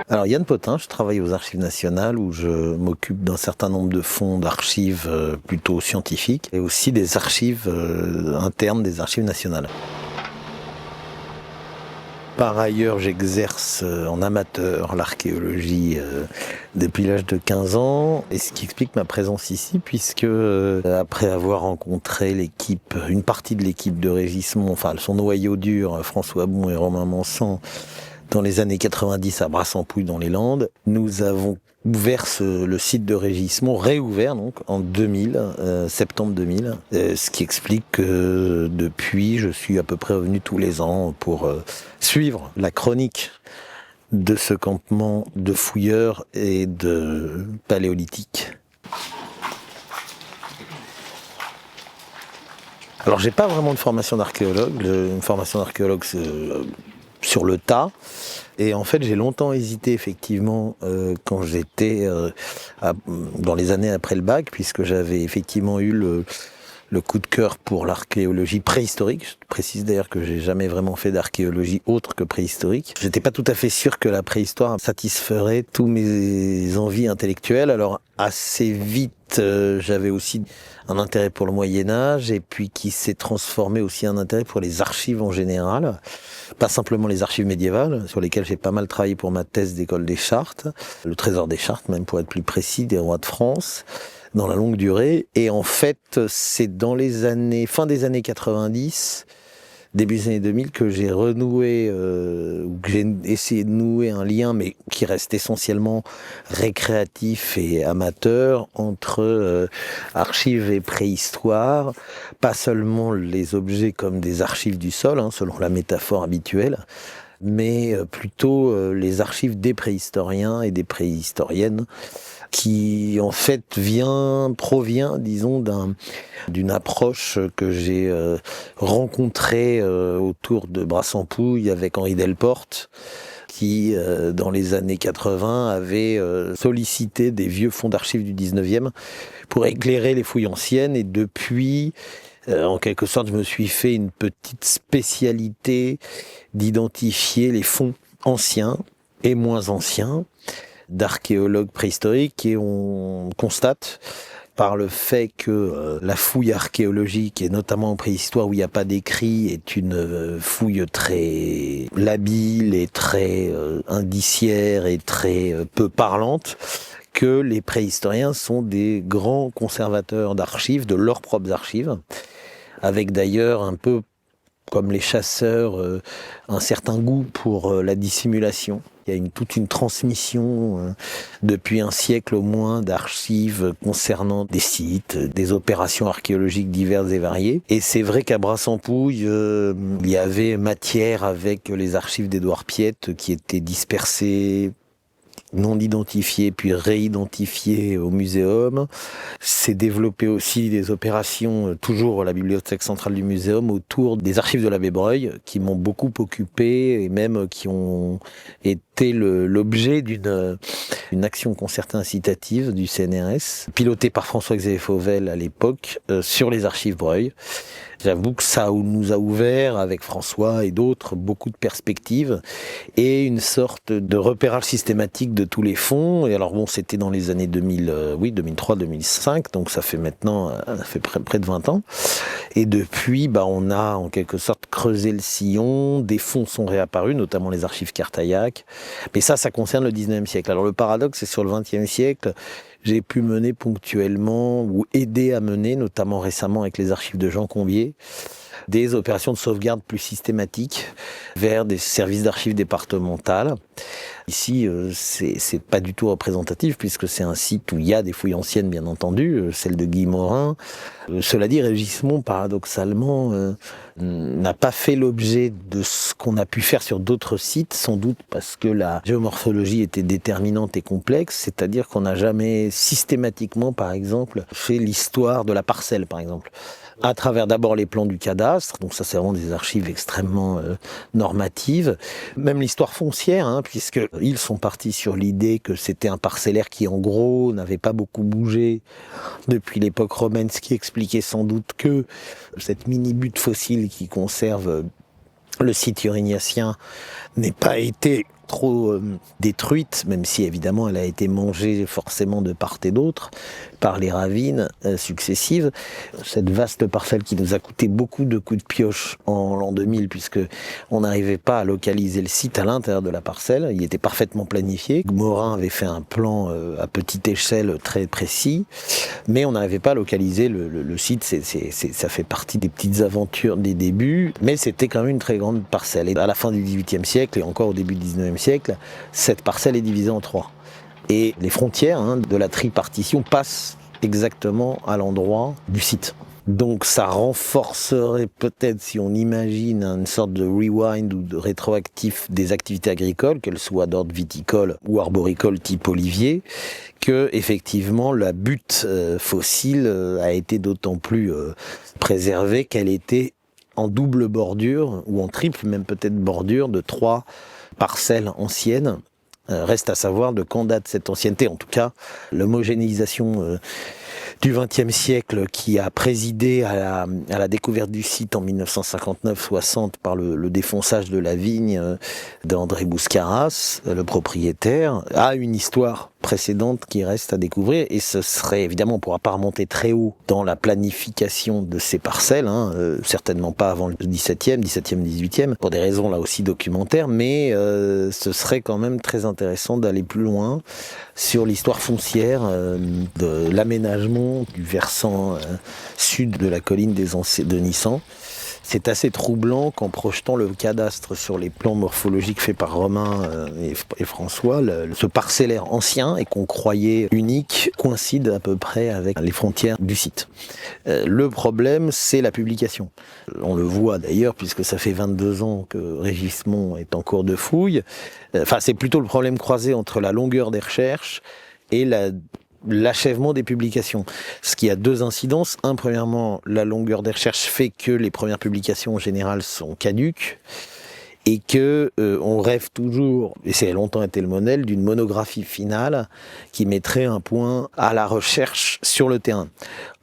Alors Yann Potin, je travaille aux Archives nationales où je m'occupe d'un certain nombre de fonds d'archives plutôt scientifiques et aussi des archives internes des Archives nationales. Par ailleurs, j'exerce en amateur l'archéologie depuis l'âge de 15 ans, et ce qui explique ma présence ici, puisque après avoir rencontré une partie de l'équipe de Régis-Mont, enfin son noyau dur, François Bon et Romain Mansan, dans les années 90 à Brassempouy dans les Landes, nous avons ouvert le site de Régis-Mont, réouvert donc en 2000, septembre 2000, ce qui explique que depuis je suis à peu près revenu tous les ans pour suivre la chronique de ce campement de fouilleurs et de paléolithique. Alors j'ai pas vraiment de formation d'archéologue, une formation d'archéologue sur le tas. Et en fait, j'ai longtemps hésité, effectivement, quand j'étais dans les années après le bac, puisque j'avais effectivement eu le coup de cœur pour l'archéologie préhistorique. Je précise d'ailleurs que j'ai jamais vraiment fait d'archéologie autre que préhistorique. J'étais pas tout à fait sûr que la préhistoire satisferait tous mes envies intellectuelles. Alors assez vite, j'avais aussi un intérêt pour le Moyen-Âge, et puis qui s'est transformé aussi en intérêt pour les archives en général. Pas simplement les archives médiévales, sur lesquelles j'ai pas mal travaillé pour ma thèse d'école des Chartes, le trésor des Chartes même pour être plus précis, des rois de France, dans la longue durée. Et en fait, c'est dans fin des années 90, début des années 2000, que j'ai renoué, ou que j'ai essayé de nouer un lien, mais qui reste essentiellement récréatif et amateur, entre archives et préhistoire. Pas seulement les objets comme des archives du sol, selon la métaphore habituelle, mais plutôt les archives des préhistoriens et des préhistoriennes, qui en fait provient, disons, d'une approche que j'ai rencontrée autour de Brassempouy avec Henri Delporte, qui, dans les années 80, avait sollicité des vieux fonds d'archives du 19e pour éclairer les fouilles anciennes. Et depuis, en quelque sorte, je me suis fait une petite spécialité d'identifier les fonds anciens et moins anciens d'archéologues préhistoriques, et on constate par le fait que la fouille archéologique, et notamment en préhistoire où il n'y a pas d'écrit, est une fouille très labile et très indiciaire et très peu parlante, que les préhistoriens sont des grands conservateurs d'archives, de leurs propres archives, avec d'ailleurs un peu comme les chasseurs, un certain goût pour la dissimulation. Il y a toute une transmission depuis un siècle au moins d'archives concernant des sites, des opérations archéologiques diverses et variées. Et c'est vrai qu'à Brassempouy, il y avait matière avec les archives d'Édouard Piette qui étaient dispersées, non identifiés, puis réidentifiés au muséum. C'est développé aussi des opérations, toujours à la bibliothèque centrale du muséum, autour des archives de l'abbé Breuil, qui m'ont beaucoup occupé, et même qui ont été l'objet d'une action concertée incitative du CNRS, pilotée par François-Xavier Fauvel à l'époque, sur les archives Breuil. J'avoue que ça nous a ouvert, avec François et d'autres, beaucoup de perspectives et une sorte de repérage systématique de tous les fonds. Et alors bon, c'était dans les années 2003-2005, donc ça fait près de 20 ans. Et depuis, on a en quelque sorte creusé le sillon, des fonds sont réapparus, notamment les archives Cartaillac. Mais ça concerne le 19e siècle. Alors le paradoxe, c'est sur le 20e siècle, j'ai pu mener ponctuellement, ou aider à mener, notamment récemment avec les archives de Jean Combier, des opérations de sauvegarde plus systématiques vers des services d'archives départementales. Ici, c'est pas du tout représentatif, puisque c'est un site où il y a des fouilles anciennes, bien entendu, celle de Guy Morin. Cela dit, Régis-Mont, paradoxalement, n'a pas fait l'objet de ce qu'on a pu faire sur d'autres sites, sans doute parce que la géomorphologie était déterminante et complexe, c'est-à-dire qu'on n'a jamais systématiquement, par exemple, fait l'histoire de la parcelle, par exemple, à travers d'abord les plans du cadastre, donc ça c'est vraiment des archives extrêmement normatives, même l'histoire foncière, puisqu'ils sont partis sur l'idée que c'était un parcellaire qui en gros n'avait pas beaucoup bougé depuis l'époque romaine, ce qui expliquait sans doute que cette mini-butte fossile qui conserve le site urignacien n'ait pas été trop détruite, même si évidemment elle a été mangée forcément de part et d'autre par les ravines successives. Cette vaste parcelle qui nous a coûté beaucoup de coups de pioche en l'an 2000, puisque on n'arrivait pas à localiser le site à l'intérieur de la parcelle, il était parfaitement planifié. Morin avait fait un plan à petite échelle très précis, mais on n'arrivait pas à localiser le site. Ça fait partie des petites aventures des débuts, mais c'était quand même une très grande parcelle. Et à la fin du XVIIIe siècle et encore au début du XIXe siècle, cette parcelle est divisée en 3. Et les frontières de la tripartition passent exactement à l'endroit du site. Donc ça renforcerait peut-être, si on imagine une sorte de rewind ou de rétroactif des activités agricoles, qu'elles soient d'ordre viticole ou arboricole type olivier, que effectivement la butte fossile a été d'autant plus préservée qu'elle était en double bordure, ou en triple même peut-être bordure, de 3 parcelles anciennes. Reste à savoir de quand date cette ancienneté. En tout cas, l'homogénéisation du XXe siècle qui a présidé à la découverte du site en 1959-60 par le défonçage de la vigne d'André Bouscaras, le propriétaire, a une histoire précédente qui reste à découvrir, et ce serait évidemment, on ne pourra pas remonter très haut dans la planification de ces parcelles, certainement pas avant le XVIIe, XVIIIe, pour des raisons là aussi documentaires, mais ce serait quand même très intéressant d'aller plus loin sur l'histoire foncière de l'aménagement du versant sud de la colline de Nissan. C'est assez troublant qu'en projetant le cadastre sur les plans morphologiques faits par Romain et François, ce parcellaire ancien et qu'on croyait unique coïncide à peu près avec les frontières du site. Le problème, c'est la publication. On le voit d'ailleurs, puisque ça fait 22 ans que Régismond est en cours de fouille. Enfin, c'est plutôt le problème croisé entre la longueur des recherches et l'achèvement des publications. Ce qui a 2 incidences. Un, premièrement, la longueur des recherches fait que les premières publications en général sont caduques et que on rêve toujours, et c'est longtemps été le modèle, d'une monographie finale qui mettrait un point à la recherche sur le terrain.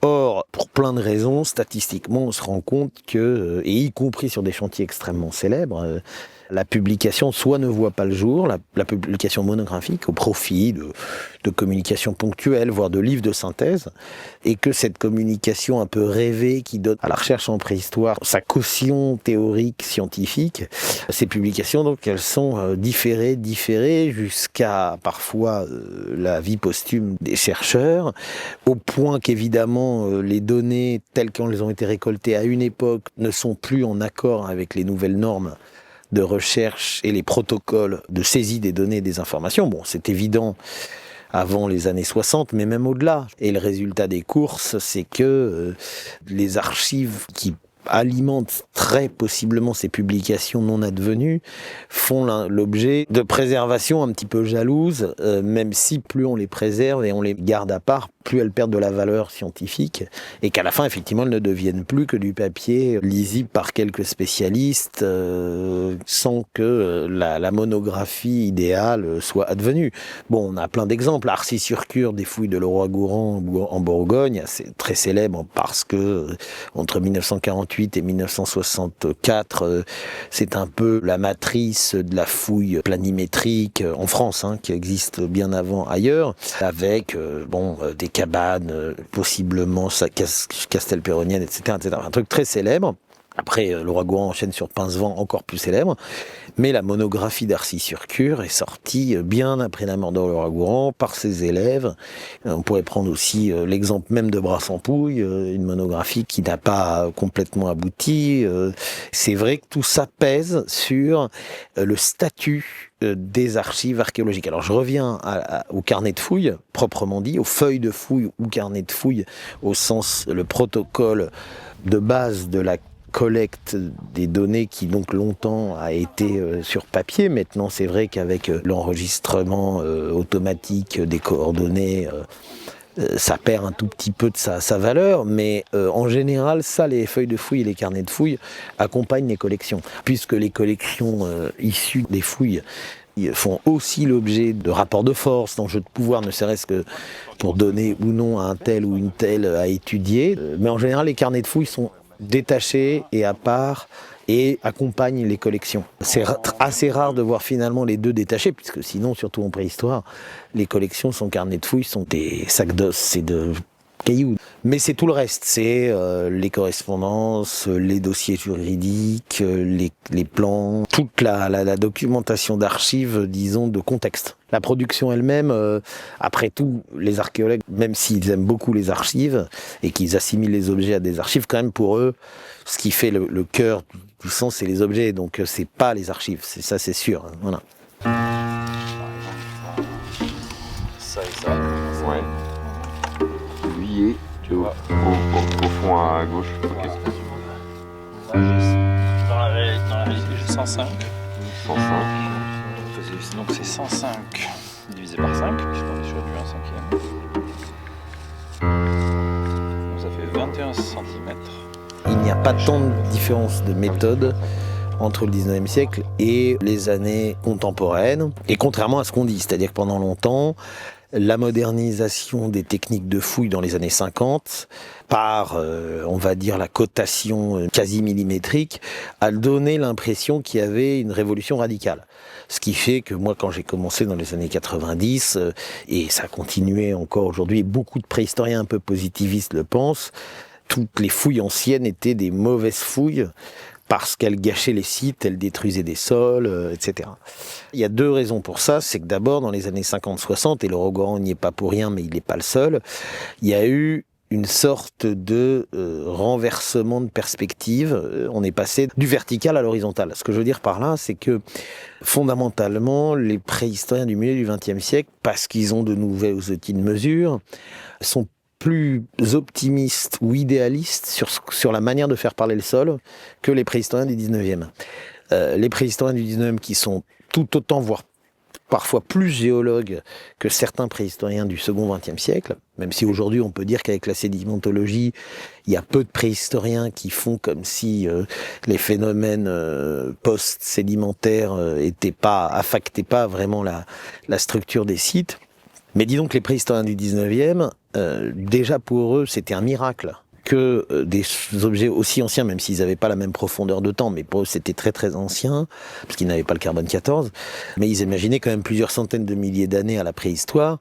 Or, pour plein de raisons, statistiquement, on se rend compte que, et y compris sur des chantiers extrêmement célèbres, la publication soit ne voit pas le jour, la publication monographique au profit de communications ponctuelles, voire de livres de synthèse, et que cette communication un peu rêvée qui donne à la recherche en préhistoire sa caution théorique, scientifique, ces publications, donc elles sont différées jusqu'à parfois la vie posthume des chercheurs, au point qu'évidemment les données telles qu'elles ont été récoltées à une époque ne sont plus en accord avec les nouvelles normes de recherche et les protocoles de saisie des données et des informations. Bon, c'est évident avant les années 60, mais même au-delà. Et le résultat des courses, c'est que les archives qui alimentent très possiblement ces publications non advenues font l'objet de préservation un petit peu jalouse, même si plus on les préserve et on les garde à part, plus elles perdent de la valeur scientifique, et qu'à la fin, effectivement, elles ne deviennent plus que du papier lisible par quelques spécialistes, sans que la monographie idéale soit advenue. Bon, on a plein d'exemples. Arcis-sur-Cure, des fouilles de Leroi-Gourhan en Bourgogne, c'est très célèbre parce que entre 1948 et 1964, c'est un peu la matrice de la fouille planimétrique en France, qui existe bien avant ailleurs, avec des cabanes, possiblement Castelperronienne, etc., etc. Un truc très célèbre. Après, Leroi-Gourhan enchaîne sur Pincevent, encore plus célèbre. Mais la monographie d'Arcis-sur-Cure est sortie bien après la mort de Leroi-Gourhan par ses élèves. On pourrait prendre aussi l'exemple même de Brassempouille, une monographie qui n'a pas complètement abouti. C'est vrai que tout ça pèse sur le statut des archives archéologiques. Alors je reviens au carnet de fouilles, proprement dit, aux feuilles de fouilles ou carnet de fouilles, au sens, le protocole de base de la collecte des données qui donc longtemps a été sur papier. Maintenant, c'est vrai qu'avec l'enregistrement automatique des coordonnées, ça perd un tout petit peu de sa valeur, mais en général, ça, les feuilles de fouilles et les carnets de fouilles accompagnent les collections, puisque les collections issues des fouilles font aussi l'objet de rapports de force, d'enjeux de pouvoir, ne serait-ce que pour donner ou non à un tel ou une telle à étudier. Mais en général, les carnets de fouilles sont détachés et à part et accompagne les collections. C'est assez rare de voir finalement les deux détachés, puisque sinon, surtout en préhistoire, les collections, son carnet de fouilles sont des sacs d'os et de cailloux. Mais c'est tout le reste, c'est les correspondances, les dossiers juridiques, les plans, toute la documentation d'archives, disons, de contexte. La production elle-même, après tout, les archéologues, même s'ils aiment beaucoup les archives et qu'ils assimilent les objets à des archives, quand même pour eux, ce qui fait le cœur du sens, c'est les objets, donc c'est pas les archives, c'est sûr. Voilà. Ça et ça. Ouais. Lui est Tu vois. au fond à gauche. Okay. Dans la réalité, j'ai 105. 105. Donc c'est 105 divisé par 5, puisqu'on est sur du 1 cinquième. Donc ça fait 21 cm. Il n'y a pas tant de différence de méthode entre le 19e siècle et les années contemporaines. Et contrairement à ce qu'on dit, c'est-à-dire que pendant longtemps, la modernisation des techniques de fouille dans les années 50, par, on va dire, la cotation quasi millimétrique, a donné l'impression qu'il y avait une révolution radicale. Ce qui fait que moi, quand j'ai commencé dans les années 90, et ça a continué encore aujourd'hui, et beaucoup de préhistoriens un peu positivistes le pensent, toutes les fouilles anciennes étaient des mauvaises fouilles, parce qu'elles gâchaient les sites, elles détruisaient des sols, etc. Il y a deux raisons pour ça. C'est que d'abord, dans les années 50-60, et le Rogoran n'y est pas pour rien, mais il n'est pas le seul, il y a eu une sorte de renversement de perspective. On est passé du vertical à l'horizontal. Ce que je veux dire par là, c'est que fondamentalement, les préhistoriens du milieu du XXe siècle, parce qu'ils ont de nouvelles outils de mesure, sont plus optimistes ou idéalistes sur la manière de faire parler le sol que les préhistoriens du 19e. Les préhistoriens du 19e qui sont tout autant, voire parfois plus géologues que certains préhistoriens du second XXe siècle, même si aujourd'hui on peut dire qu'avec la sédimentologie, il y a peu de préhistoriens qui font comme si les phénomènes post-sédimentaires affectaient pas vraiment la structure des sites. Mais disons que les préhistoriens du 19e, déjà pour eux, c'était un miracle que des objets aussi anciens, même s'ils n'avaient pas la même profondeur de temps, mais pour eux c'était très très ancien, parce qu'ils n'avaient pas le carbone 14, mais ils imaginaient quand même plusieurs centaines de milliers d'années à la préhistoire.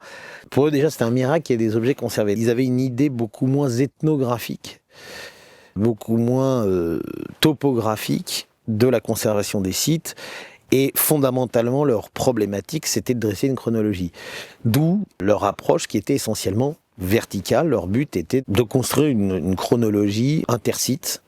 Pour eux déjà c'était un miracle qu'il y ait des objets conservés. Ils avaient une idée beaucoup moins ethnographique, beaucoup moins topographique de la conservation des sites. Et fondamentalement, leur problématique, c'était de dresser une chronologie. D'où leur approche qui était essentiellement verticale. Leur but était de construire une chronologie intersite.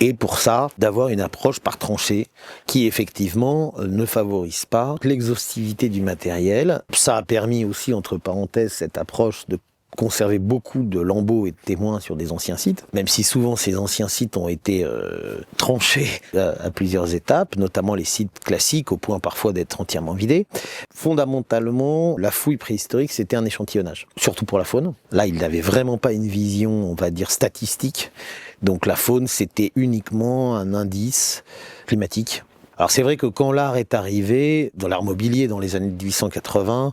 Et pour ça, d'avoir une approche par tranchée qui, effectivement, ne favorise pas l'exhaustivité du matériel. Ça a permis aussi, entre parenthèses, cette approche de conserver beaucoup de lambeaux et de témoins sur des anciens sites, même si souvent ces anciens sites ont été tranchés à plusieurs étapes, notamment les sites classiques, au point parfois d'être entièrement vidés. Fondamentalement, la fouille préhistorique, c'était un échantillonnage, surtout pour la faune. Là, ils n'avaient vraiment pas une vision, on va dire, statistique. Donc la faune, c'était uniquement un indice climatique. Alors c'est vrai que quand l'art est arrivé, dans l'art mobilier dans les années 1880,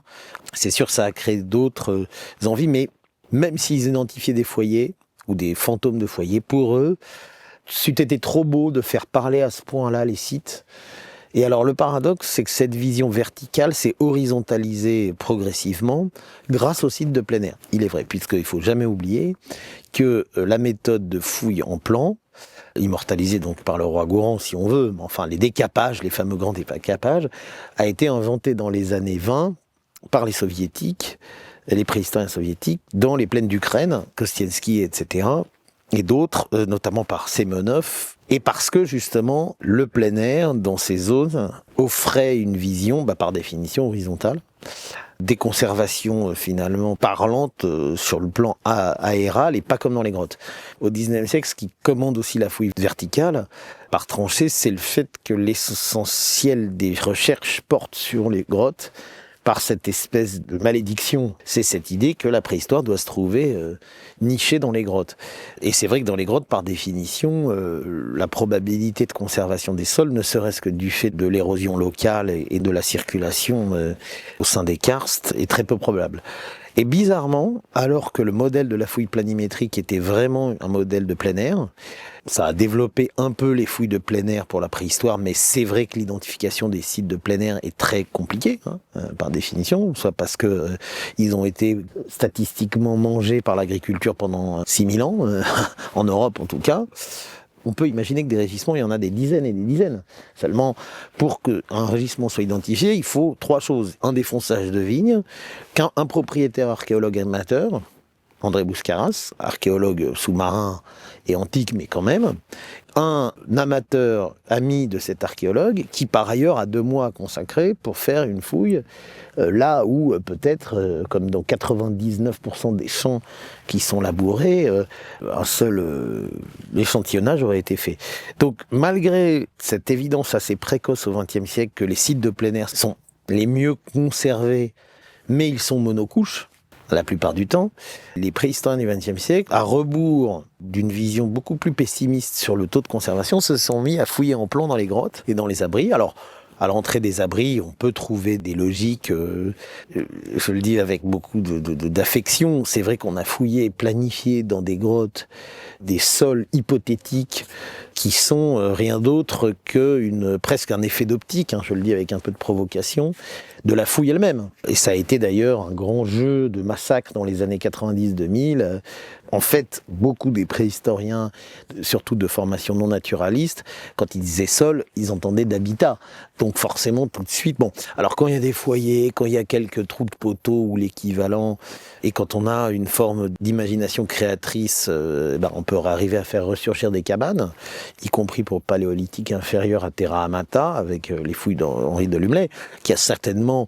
c'est sûr que ça a créé d'autres envies, mais même s'ils identifiaient des foyers, ou des fantômes de foyers, pour eux, c'eût été trop beau de faire parler à ce point-là les sites. Et alors le paradoxe, c'est que cette vision verticale s'est horizontalisée progressivement grâce aux sites de plein air. Il est vrai, puisqu'il ne faut jamais oublier que la méthode de fouille en plan, immortalisée donc par le roi Gourand si on veut, mais enfin les décapages, les fameux grands décapages, a été inventée dans les années 20 par les soviétiques, les préhistoriens soviétiques, dans les plaines d'Ukraine, Kostiensky, etc., et d'autres, notamment par Semenov, et parce que justement le plein air dans ces zones offrait une vision, par définition horizontale, des conservations finalement parlantes sur le plan aéral et pas comme dans les grottes. Au XIXe siècle, ce qui commande aussi la fouille verticale par tranchée, c'est le fait que l'essentiel des recherches porte sur les grottes par cette espèce de malédiction. C'est cette idée que la préhistoire doit se trouver nichée dans les grottes. Et c'est vrai que dans les grottes, par définition, la probabilité de conservation des sols, ne serait-ce que du fait de l'érosion locale et de la circulation au sein des karstes, est très peu probable. Et bizarrement, alors que le modèle de la fouille planimétrique était vraiment un modèle de plein air, ça a développé un peu les fouilles de plein air pour la préhistoire, mais c'est vrai que l'identification des sites de plein air est très compliquée, par définition, soit parce que ils ont été statistiquement mangés par l'agriculture pendant 6000 ans, en Europe en tout cas. On peut imaginer que des régissements, il y en a des dizaines et des dizaines. Seulement, pour qu'un régissement soit identifié, il faut 3 choses. Un défonçage de vignes, un propriétaire archéologue amateur, André Bouscaras, archéologue sous-marin et antique, mais quand même, un amateur ami de cet archéologue, qui par ailleurs a 2 mois consacrés pour faire une fouille, là où peut-être, comme dans 99% des champs qui sont labourés, un seul échantillonnage aurait été fait. Donc malgré cette évidence assez précoce au XXe siècle que les sites de plein air sont les mieux conservés, mais ils sont monocouches, la plupart du temps, les préhistoriens du XXe siècle, à rebours d'une vision beaucoup plus pessimiste sur le taux de conservation, se sont mis à fouiller en plomb dans les grottes et dans les abris. Alors, à l'entrée des abris, on peut trouver des logiques, je le dis avec beaucoup d'affection, c'est vrai qu'on a fouillé et planifié dans des grottes des sols hypothétiques qui sont rien d'autre que presque un effet d'optique, je le dis avec un peu de provocation, de la fouille elle-même. Et ça a été d'ailleurs un grand jeu de massacre dans les années 90-2000. En fait, beaucoup des préhistoriens, surtout de formation non naturaliste, quand ils disaient sol, ils entendaient d'habitat. Donc forcément, tout de suite, alors quand il y a des foyers, quand il y a quelques trous de poteaux ou l'équivalent, et quand on a une forme d'imagination créatrice, on peut arriver à faire ressurgir des cabanes, y compris pour le paléolithique inférieur à Terra Amata, avec les fouilles d'Henri de Lumley, qui a certainement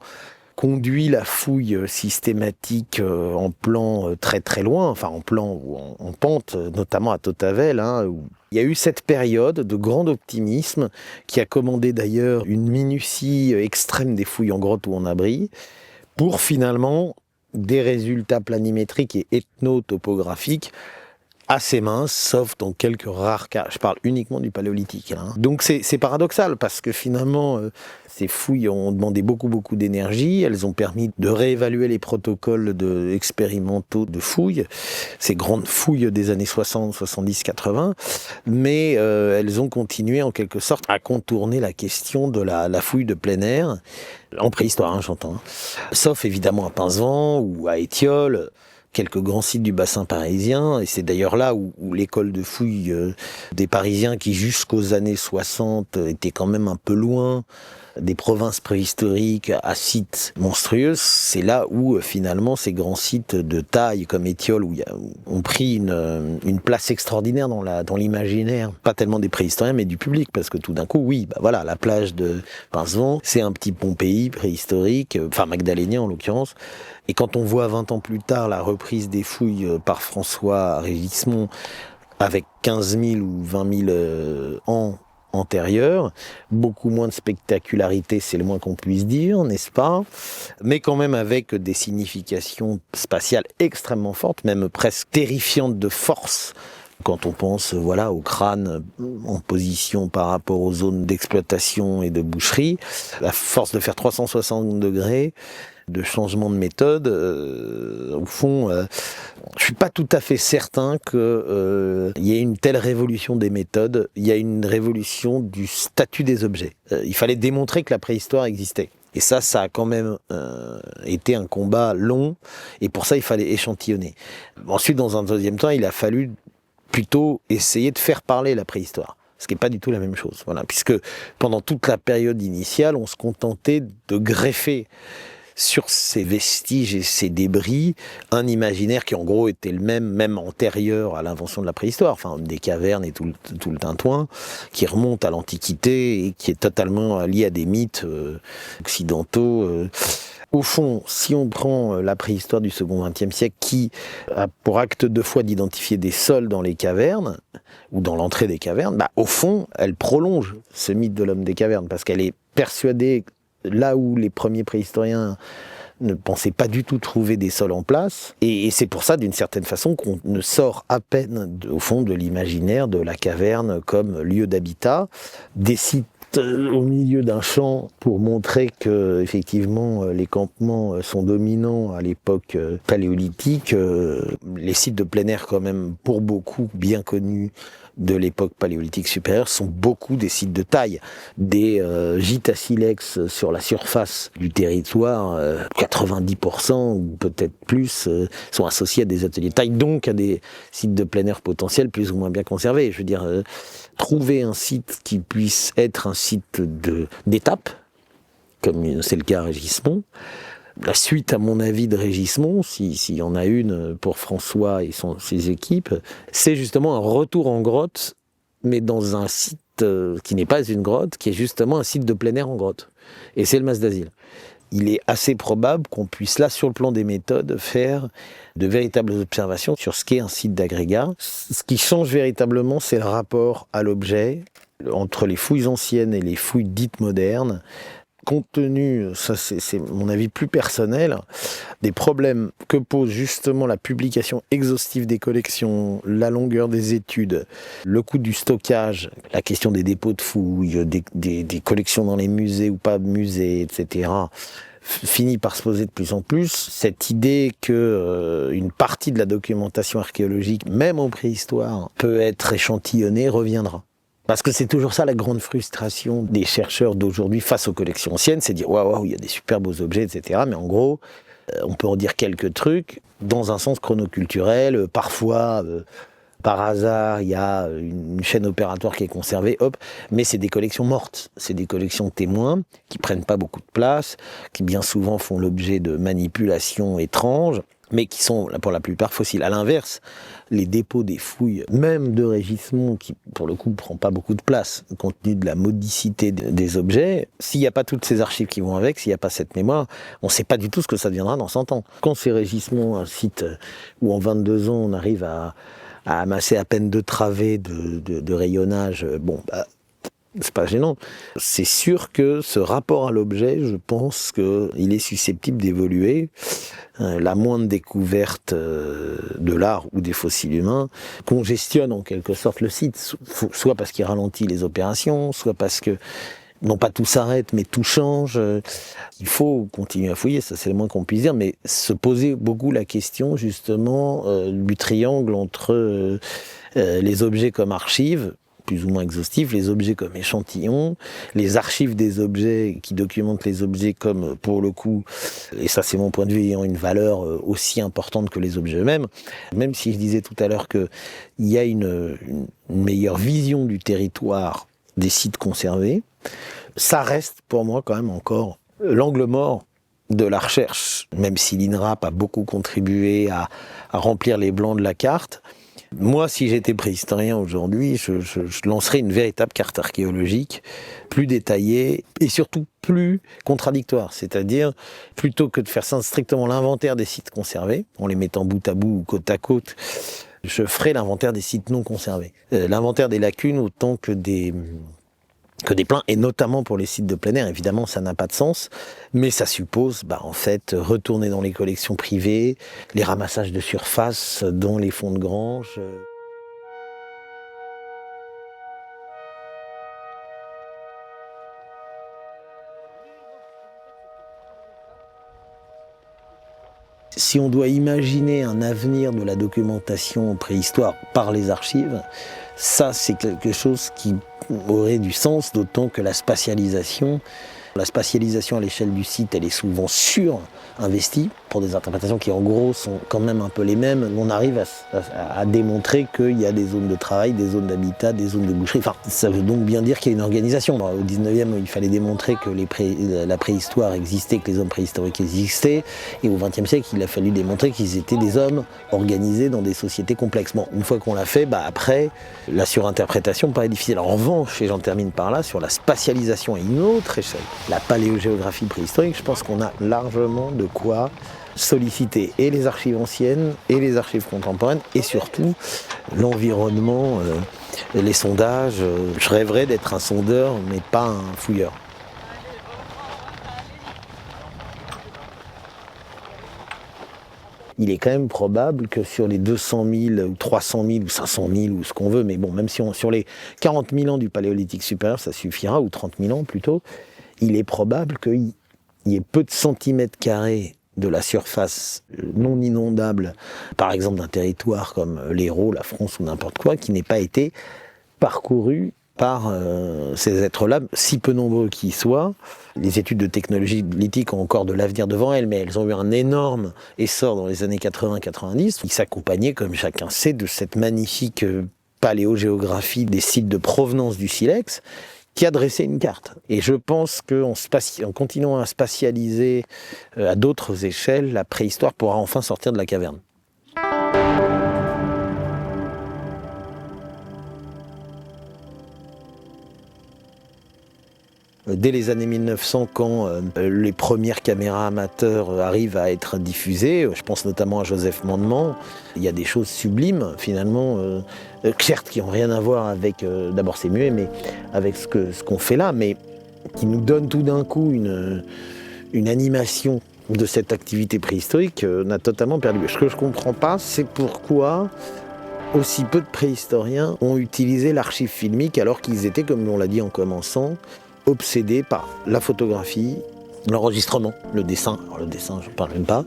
conduit la fouille systématique en plan très très loin, enfin en plan ou en pente, notamment à Tautavel, où il y a eu cette période de grand optimisme qui a commandé d'ailleurs une minutie extrême des fouilles en grotte ou en abri, pour finalement des résultats planimétriques et ethnotopographiques assez minces, sauf dans quelques rares cas. Je parle uniquement du paléolithique. Donc c'est paradoxal, parce que finalement, ces fouilles ont demandé beaucoup d'énergie, elles ont permis de réévaluer les protocoles expérimentaux de fouilles, ces grandes fouilles des années 60, 70, 80, mais elles ont continué en quelque sorte à contourner la question de la fouille de plein air, en préhistoire, j'entends. Sauf évidemment à Pincevent ou à Étiole, quelques grands sites du bassin parisien, et c'est d'ailleurs là où l'école de fouille des Parisiens, qui jusqu'aux années 60 étaient quand même un peu loin des provinces préhistoriques à sites monstrueux, c'est là où finalement ces grands sites de taille comme Étiole ont pris une place extraordinaire dans l'imaginaire, pas tellement des préhistoriens mais du public, parce que tout d'un coup, la plage de Pincevent, c'est un petit Pompéi préhistorique, enfin magdalénien en l'occurrence. Et quand on voit 20 ans plus tard la reprise des fouilles par François Régismond avec 15 000 ou 20 000 ans antérieurs, beaucoup moins de spectacularité, c'est le moins qu'on puisse dire, n'est-ce pas? Mais quand même avec des significations spatiales extrêmement fortes, même presque terrifiantes de force. Quand on pense au crâne en position par rapport aux zones d'exploitation et de boucherie, la force de faire 360 degrés, de changement de méthode, au fond, je suis pas tout à fait certain que y ait une telle révolution des méthodes. Il y a une révolution du statut des objets. Il fallait démontrer que la préhistoire existait. Et ça a quand même été un combat long, et pour ça il fallait échantillonner. Ensuite, dans un deuxième temps, il a fallu plutôt essayer de faire parler la préhistoire. Ce qui n'est pas du tout la même chose. Puisque pendant toute la période initiale, on se contentait de greffer sur ces vestiges et ces débris, un imaginaire qui en gros était le même antérieur à l'invention de la préhistoire, des cavernes et tout le tintouin, qui remonte à l'Antiquité et qui est totalement lié à des mythes occidentaux. Au fond, si on prend la préhistoire du second XXe siècle, qui a pour acte de foi d'identifier des sols dans les cavernes, ou dans l'entrée des cavernes, au fond, elle prolonge ce mythe de l'homme des cavernes, parce qu'elle est persuadée, là où les premiers préhistoriens ne pensaient pas du tout trouver des sols en place, et c'est pour ça, d'une certaine façon, qu'on ne sort à peine, au fond, de l'imaginaire de la caverne comme lieu d'habitat. Des sites juste au milieu d'un champ pour montrer que effectivement les campements sont dominants à l'époque paléolithique. Les sites de plein air quand même pour beaucoup bien connus de l'époque paléolithique supérieure sont beaucoup des sites de taille, des gîtes à silex sur la surface du territoire, 90% ou peut-être plus sont associés à des ateliers de taille, donc à des sites de plein air potentiels plus ou moins bien conservés. Je veux dire, trouver un site qui puisse être un site d'étape, comme c'est le cas à Régismont. La suite, à mon avis, de Régismont, s'il y en a une pour François et ses équipes, c'est justement un retour en grotte, mais dans un site qui n'est pas une grotte, qui est justement un site de plein air en grotte. Et c'est le Mas d'Asile. Il est assez probable qu'on puisse, là, sur le plan des méthodes, faire de véritables observations sur ce qu'est un site d'agrégat. Ce qui change véritablement, c'est le rapport à l'objet entre les fouilles anciennes et les fouilles dites modernes. Compte tenu, ça c'est mon avis plus personnel, des problèmes que pose justement la publication exhaustive des collections, la longueur des études, le coût du stockage, la question des dépôts de fouilles, des collections dans les musées ou pas musées, etc., finit par se poser de plus en plus. Cette idée que une partie de la documentation archéologique, même en préhistoire, peut être échantillonnée, reviendra. Parce que c'est toujours ça la grande frustration des chercheurs d'aujourd'hui face aux collections anciennes, c'est de dire waouh, il y a des super beaux objets, etc. Mais en gros, on peut en dire quelques trucs dans un sens chronoculturel. Parfois, par hasard, il y a une chaîne opératoire qui est conservée, hop. Mais c'est des collections mortes, c'est des collections témoins qui prennent pas beaucoup de place, qui bien souvent font l'objet de manipulations étranges, mais qui sont pour la plupart fossiles. À l'inverse, les dépôts des fouilles, même de Régismont, qui pour le coup ne prend pas beaucoup de place, compte tenu de la modicité des objets, s'il n'y a pas toutes ces archives qui vont avec, s'il n'y a pas cette mémoire, on ne sait pas du tout ce que ça deviendra dans 100 ans. Quand c'est Régismont, un site où en 22 ans on arrive à amasser à peine 2 travées de rayonnage, c'est pas gênant. C'est sûr que ce rapport à l'objet, je pense qu'il est susceptible d'évoluer. La moindre découverte de l'art ou des fossiles humains congestionne en quelque sorte le site, soit parce qu'il ralentit les opérations, soit parce que non pas tout s'arrête, mais tout change. Il faut continuer à fouiller, ça c'est le moins qu'on puisse dire, mais se poser beaucoup la question justement du triangle entre les objets comme archives, plus ou moins exhaustifs, les objets comme échantillons, les archives des objets qui documentent les objets comme, pour le coup, et ça c'est mon point de vue, ayant une valeur aussi importante que les objets eux-mêmes, même si je disais tout à l'heure qu'il y a une meilleure vision du territoire des sites conservés, ça reste pour moi quand même encore l'angle mort de la recherche, même si l'INRAP a beaucoup contribué à remplir les blancs de la carte. Moi, si j'étais préhistorien aujourd'hui, je lancerais une véritable carte archéologique, plus détaillée et surtout plus contradictoire. C'est-à-dire, plutôt que de faire strictement l'inventaire des sites conservés, en les mettant bout à bout ou côte à côte, je ferais l'inventaire des sites non conservés. L'inventaire des lacunes autant que des pleins, et notamment pour les sites de plein air. Évidemment, ça n'a pas de sens, mais ça suppose, en fait, retourner dans les collections privées, les ramassages de surface dans les fonds de grange. Si on doit imaginer un avenir de la documentation préhistoire par les archives, ça c'est quelque chose qui aurait du sens, d'autant que la spatialisation à l'échelle du site, elle est souvent surinvestie pour des interprétations qui en gros sont quand même un peu les mêmes. On arrive à démontrer qu'il y a des zones de travail, des zones d'habitat, des zones de boucherie. Enfin, ça veut donc bien dire qu'il y a une organisation. Au 19e, il fallait démontrer que la préhistoire existait, que les hommes préhistoriques existaient. Et au 20e siècle, il a fallu démontrer qu'ils étaient des hommes organisés dans des sociétés complexes. Bon, une fois qu'on l'a fait, après, la surinterprétation paraît difficile. En revanche, et j'en termine par là, sur la spatialisation à une autre échelle, la paléogéographie préhistorique, je pense qu'on a largement de quoi solliciter et les archives anciennes et les archives contemporaines et surtout l'environnement, les sondages. Je rêverais d'être un sondeur mais pas un fouilleur. il est quand même probable que sur les 200 000 ou 300 000 ou 500 000 ou ce qu'on veut, mais bon, même si sur les 40 000 ans du Paléolithique supérieur, ça suffira, ou 30 000 ans plutôt, il est probable qu'il y ait peu de centimètres carrés de la surface non inondable, par exemple d'un territoire comme l'Hérault, la France ou n'importe quoi, qui n'ait pas été parcouru par ces êtres-là, si peu nombreux qu'ils soient. Les études de technologie lithique ont encore de l'avenir devant elles, mais elles ont eu un énorme essor dans les années 80-90, qui s'accompagnait, comme chacun sait, de cette magnifique paléogéographie des sites de provenance du silex, qui a dressé une carte. Et je pense qu'en continuant à spatialiser à d'autres échelles, la préhistoire pourra enfin sortir de la caverne. Dès les années 1900, quand les premières caméras amateurs arrivent à être diffusées, je pense notamment à Joseph Mandement, il y a des choses sublimes, finalement, certes qui n'ont rien à voir avec, d'abord c'est muet, mais avec ce qu'on fait là, mais qui nous donne tout d'un coup une animation de cette activité préhistorique, on a totalement perdu. Ce que je ne comprends pas, c'est pourquoi aussi peu de préhistoriens ont utilisé l'archive filmique alors qu'ils étaient, comme on l'a dit en commençant, obsédés par la photographie, l'enregistrement, le dessin. Alors le dessin, je ne parle même pas.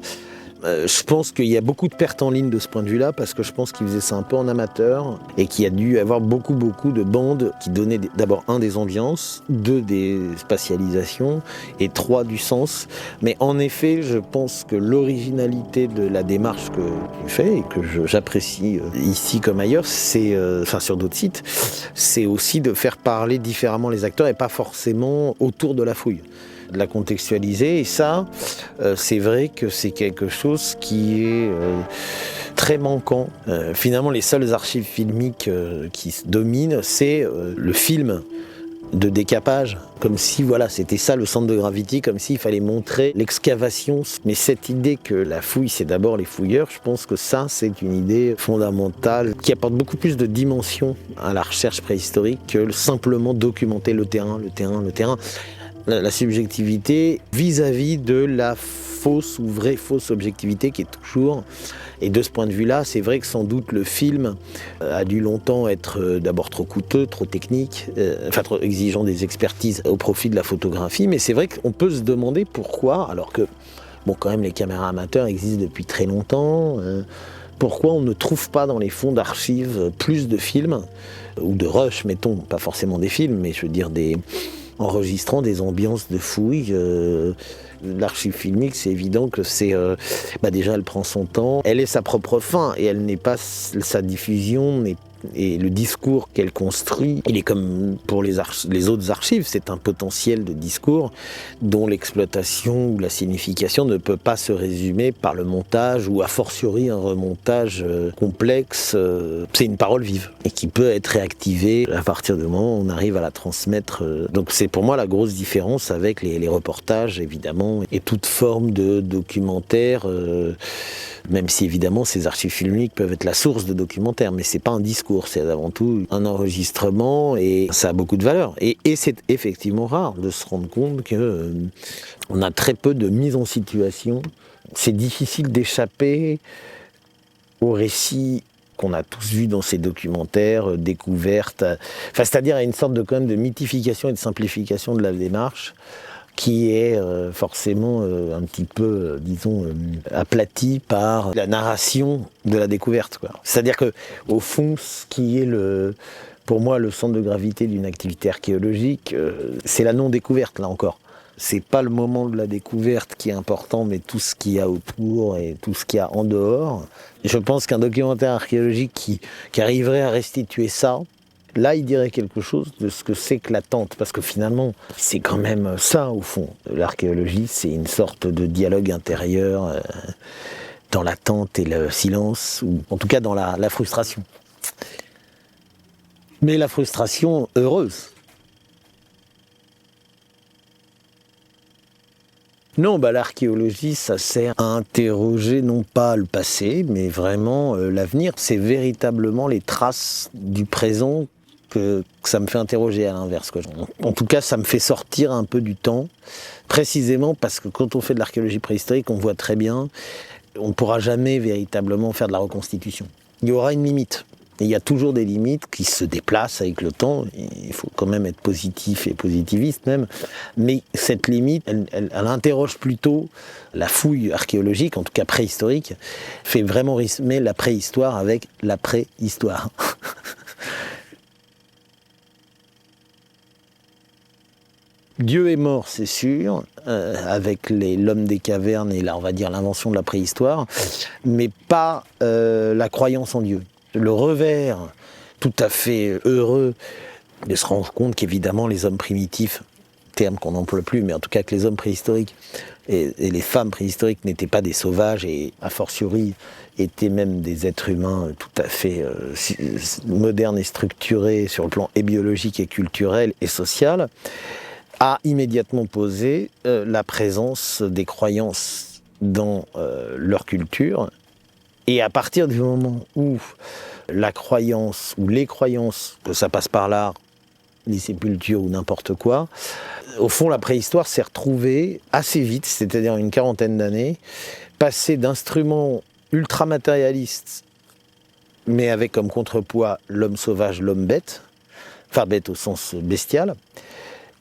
Je pense qu'il y a beaucoup de pertes en ligne de ce point de vue-là, parce que je pense qu'ils faisaient ça un peu en amateur, et qu'il y a dû avoir beaucoup de bandes qui donnaient d'abord, des ambiances, des spatialisations, et 3, du sens. Mais en effet, je pense que l'originalité de la démarche que tu fais, et que j'apprécie ici comme ailleurs, c'est, sur d'autres sites, c'est aussi de faire parler différemment les acteurs, et pas forcément autour de la fouille. De la contextualiser, et ça, c'est vrai que c'est quelque chose qui est très manquant. Finalement, les seules archives filmiques qui dominent, c'est le film de décapage, comme si c'était ça le centre de gravité, comme s'il fallait montrer l'excavation. Mais cette idée que la fouille, c'est d'abord les fouilleurs, je pense que ça, c'est une idée fondamentale qui apporte beaucoup plus de dimension à la recherche préhistorique que simplement documenter le terrain. La subjectivité vis-à-vis de la fausse ou vraie fausse objectivité qui est toujours. Et de ce point de vue-là, c'est vrai que sans doute le film a dû longtemps être d'abord trop coûteux, trop technique, trop exigeant des expertises au profit de la photographie. Mais c'est vrai qu'on peut se demander pourquoi, alors que quand même les caméras amateurs existent depuis très longtemps. Pourquoi on ne trouve pas dans les fonds d'archives plus de films, ou de rush, mettons, pas forcément des films, mais je veux dire enregistrant des ambiances de fouilles. L'archive filmique, c'est évident que c'est... déjà, elle prend son temps, elle est sa propre fin, et elle n'est pas... Sa diffusion et le discours qu'elle construit, il est comme pour les autres archives, c'est un potentiel de discours dont l'exploitation ou la signification ne peut pas se résumer par le montage, ou a fortiori un remontage complexe. C'est une parole vive et qui peut être réactivée à partir du moment où on arrive à la transmettre. Donc c'est pour moi la grosse différence avec les reportages, évidemment, et toute forme de documentaire, même si évidemment ces archives filmiques peuvent être la source de documentaires, mais c'est pas un discours, c'est avant tout un enregistrement, et ça a beaucoup de valeur. Et c'est effectivement rare de se rendre compte que on a très peu de mise en situation. C'est difficile d'échapper au récit qu'on a tous vu dans ces documentaires, découvertes, c'est-à-dire à une sorte de, quand même, de mythification et de simplification de la démarche, qui est forcément un petit peu, aplati par la narration de la découverte, quoi. C'est-à-dire que, au fond, ce qui est pour moi le centre de gravité d'une activité archéologique, c'est la non-découverte, là encore. C'est pas le moment de la découverte qui est important, mais tout ce qu'il y a autour et tout ce qu'il y a en dehors. Je pense qu'un documentaire archéologique qui arriverait à restituer ça, là, il dirait quelque chose de ce que c'est que l'attente, parce que finalement, c'est quand même ça, au fond. L'archéologie, c'est une sorte de dialogue intérieur dans l'attente et le silence, ou en tout cas dans la frustration. Mais la frustration heureuse. Non, l'archéologie, ça sert à interroger non pas le passé, mais vraiment l'avenir. C'est véritablement les traces du présent que ça me fait interroger, à l'inverse, quoi. En tout cas, ça me fait sortir un peu du temps, précisément parce que quand on fait de l'archéologie préhistorique, on voit très bien on ne pourra jamais véritablement faire de la reconstitution. Il y aura une limite. Et il y a toujours des limites qui se déplacent avec le temps. Il faut quand même être positif et positiviste même. Mais cette limite, elle interroge plutôt la fouille archéologique, en tout cas préhistorique, fait vraiment rimer la préhistoire avec la préhistoire. Dieu est mort, c'est sûr, avec l'homme des cavernes et là, on va dire l'invention de la préhistoire, mais pas la croyance en Dieu. Le revers tout à fait heureux de se rendre compte qu'évidemment les hommes primitifs, terme qu'on n'emploie plus, mais en tout cas que les hommes préhistoriques et les femmes préhistoriques n'étaient pas des sauvages et a fortiori étaient même des êtres humains tout à fait modernes et structurés sur le plan et biologique et culturel et social, a immédiatement posé la présence des croyances dans leur culture. Et à partir du moment où la croyance, ou les croyances, que ça passe par l'art, les sépultures ou n'importe quoi, au fond la préhistoire s'est retrouvée assez vite, c'est-à-dire une quarantaine d'années, passée d'instruments ultra-matérialistes, mais avec comme contrepoids l'homme sauvage, l'homme bête, enfin bête au sens bestial.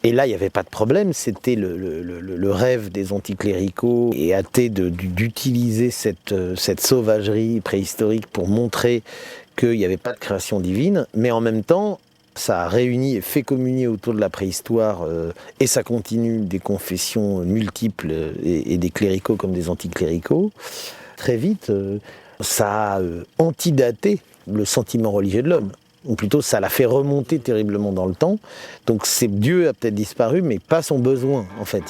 Et là, il n'y avait pas de problème, c'était le rêve des anticléricaux et athées d'utiliser cette sauvagerie préhistorique pour montrer qu'il n'y avait pas de création divine, mais en même temps, ça a réuni et fait communier autour de la préhistoire, et ça continue des confessions multiples et des cléricaux comme des anticléricaux. Très vite, ça a antidaté le sentiment religieux de l'homme. Ou plutôt, ça l'a fait remonter terriblement dans le temps. Donc Dieu a peut-être disparu, mais pas son besoin, en fait.